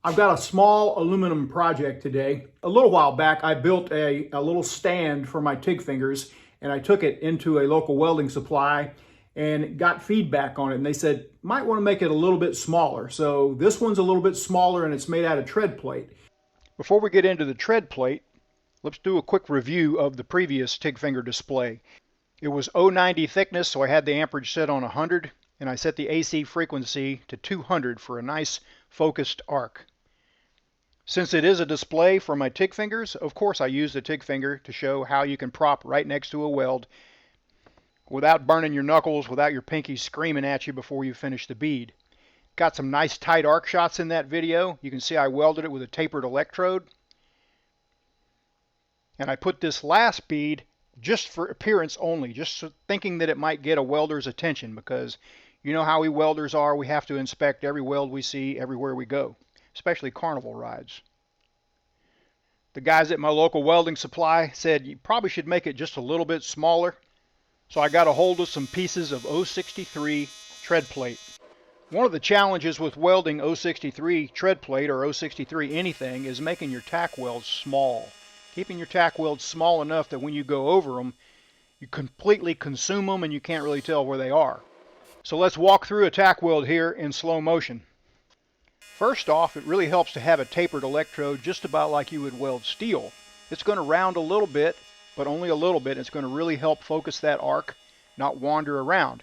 I've got a small aluminum project today. A little while back, I built a little stand for my TIG fingers, and I took it into a local welding supply and got feedback on it. And they said, might want to make it a little bit smaller. So this one's a little bit smaller and it's made out of tread plate. Before we get into the tread plate, let's do a quick review of the previous TIG finger display. It was 090 thickness, so I had the amperage set on 100, and I set the AC frequency to 200 for a nice focused arc. Since it is a display for my TIG fingers, of course I use the TIG finger to show how you can prop right next to a weld without burning your knuckles, without your pinky screaming at you before you finish the bead. Got some nice tight arc shots in that video. You can see I welded it with a tapered electrode. And I put this last bead just for appearance only, just thinking that it might get a welder's attention, because you know how we welders are. We have to inspect every weld we see everywhere we go, especially carnival rides. The guys at my local welding supply said you probably should make it just a little bit smaller. So I got a hold of some pieces of 063 tread plate. One of the challenges with welding 063 tread plate or 063 anything is making your tack welds small. Keeping your tack welds small enough that when you go over them, you completely consume them and you can't really tell where they are. So let's walk through a tack weld here in slow motion. First off, it really helps to have a tapered electrode just about like you would weld steel. It's going to round a little bit, but only a little bit. It's going to really help focus that arc, not wander around.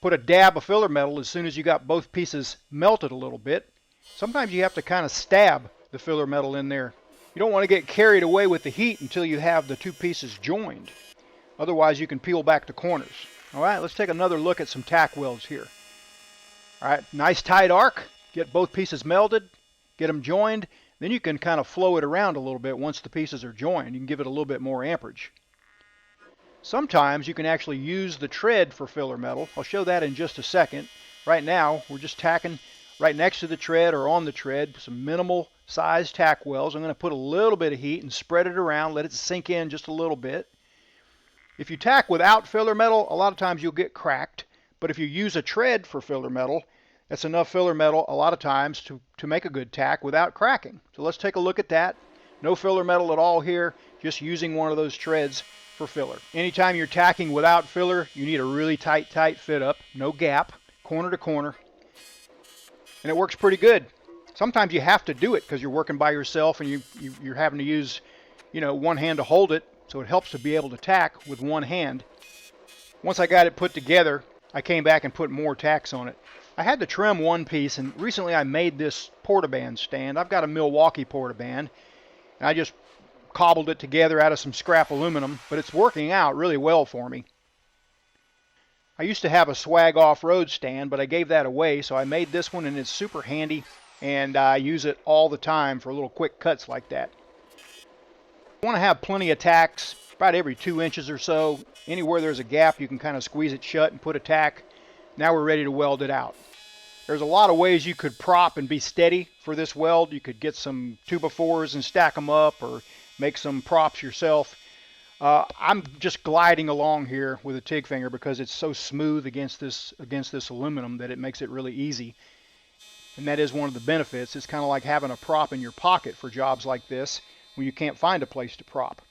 Put a dab of filler metal as soon as you got both pieces melted a little bit. Sometimes you have to kind of stab the filler metal in there. You don't want to get carried away with the heat until you have the two pieces joined. Otherwise you can peel back the corners. Alright, let's take another look at some tack welds here. Alright, nice tight arc. Get both pieces melted, get them joined. Then you can kind of flow it around a little bit once the pieces are joined. You can give it a little bit more amperage. Sometimes you can actually use the tread for filler metal. I'll show that in just a second. Right now, we're just tacking right next to the tread or on the tread, some minimal sized tack welds. I'm going to put a little bit of heat and spread it around, let it sink in just a little bit. If you tack without filler metal, a lot of times you'll get cracked. But if you use a tread for filler metal, that's enough filler metal a lot of times to make a good tack without cracking. So let's take a look at that. No filler metal at all here, just using one of those treads for filler. Anytime you're tacking without filler, you need a really tight fit up, no gap, corner to corner. And it works pretty good. Sometimes you have to do it because you're working by yourself and you're having to use, one hand to hold it. So it helps to be able to tack with one hand. Once I got it put together, I came back and put more tacks on it. I had to trim one piece, and recently I made this portaband stand. I've got a Milwaukee portaband, and I just cobbled it together out of some scrap aluminum, but it's working out really well for me. I used to have a swag off-road stand, but I gave that away, so I made this one, and it's super handy, and I use it all the time for little quick cuts like that. You want to have plenty of tacks, about every 2 inches or so. Anywhere there's a gap, you can kind of squeeze it shut and put a tack. Now we're ready to weld it out. There's a lot of ways you could prop and be steady for this weld. You could get some 2x4s and stack them up, or make some props yourself. I'm just gliding along here with a TIG finger because it's so smooth against this aluminum that it makes it really easy. And that is one of the benefits. It's kind of like having a prop in your pocket for jobs like this when you can't find a place to prop.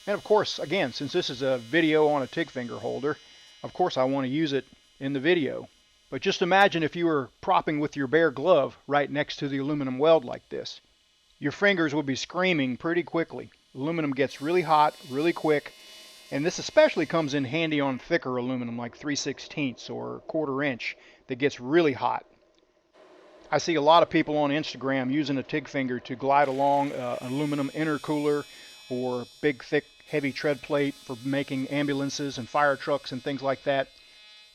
And of course, again, since this is a video on a TIG finger holder, of course I want to use it in the video. But just imagine if you were propping with your bare glove right next to the aluminum weld like this. Your fingers would be screaming pretty quickly. Aluminum gets really hot, really quick, and this especially comes in handy on thicker aluminum like 3/16 or 1/4 inch that gets really hot. I see a lot of people on Instagram using a TIG finger to glide along an aluminum intercooler or big, thick, heavy tread plate for making ambulances and fire trucks and things like that.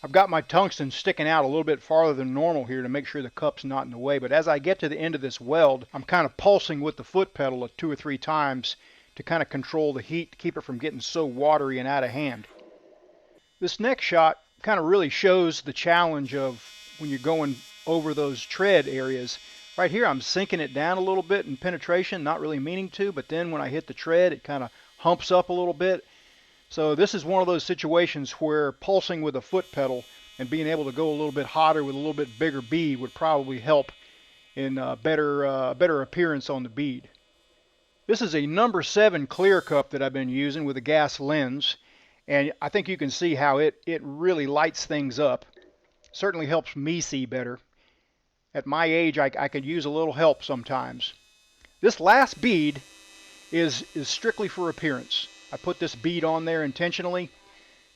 I've got my tungsten sticking out a little bit farther than normal here to make sure the cup's not in the way, but as I get to the end of this weld, I'm kind of pulsing with the foot pedal 2 or 3 times to kind of control the heat, to keep it from getting so watery and out of hand. This next shot kind of really shows the challenge of when you're going over those tread areas. Right here I'm sinking it down a little bit in penetration, not really meaning to, but then when I hit the tread it kind of humps up a little bit. So this is one of those situations where pulsing with a foot pedal and being able to go a little bit hotter with a little bit bigger bead would probably help and better appearance on the bead. This is a number 7 clear cup that I've been using with a gas lens, and I think you can see how it really lights things up. Certainly helps me see better. At my age, I could use a little help sometimes. This last bead is strictly for appearance. I put this bead on there intentionally,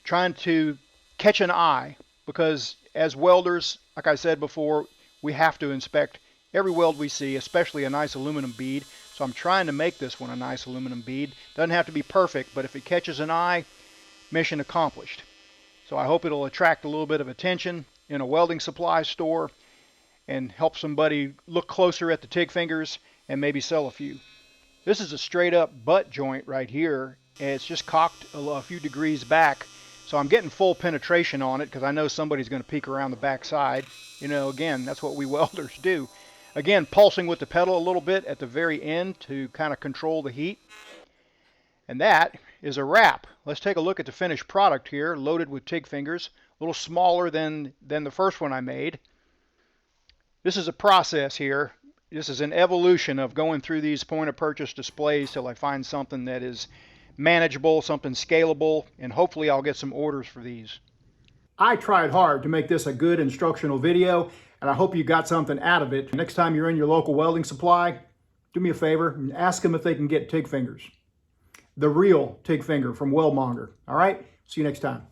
trying to catch an eye, because as welders, like I said before, we have to inspect every weld we see, especially a nice aluminum bead. So I'm trying to make this one a nice aluminum bead. Doesn't have to be perfect, but if it catches an eye, mission accomplished. So I hope it'll attract a little bit of attention in a welding supply store and help somebody look closer at the TIG fingers and maybe sell a few. This is a straight up butt joint right here, and it's just cocked a few degrees back, so I'm getting full penetration on it because I know somebody's going to peek around the back side. You know, again, that's what we welders do. Again, pulsing with the pedal a little bit at the very end to kind of control the heat. And that is a wrap. Let's take a look at the finished product here, loaded with TIG fingers, a little smaller than the first one I made. This is a process here. This is an evolution of going through these point of purchase displays till I find something that is manageable, something scalable, and hopefully I'll get some orders for these. I tried hard to make this a good instructional video, and I hope you got something out of it. Next time you're in your local welding supply, do me a favor and ask them if they can get TIG fingers. The real TIG finger from Weldmonger. All right? See you next time.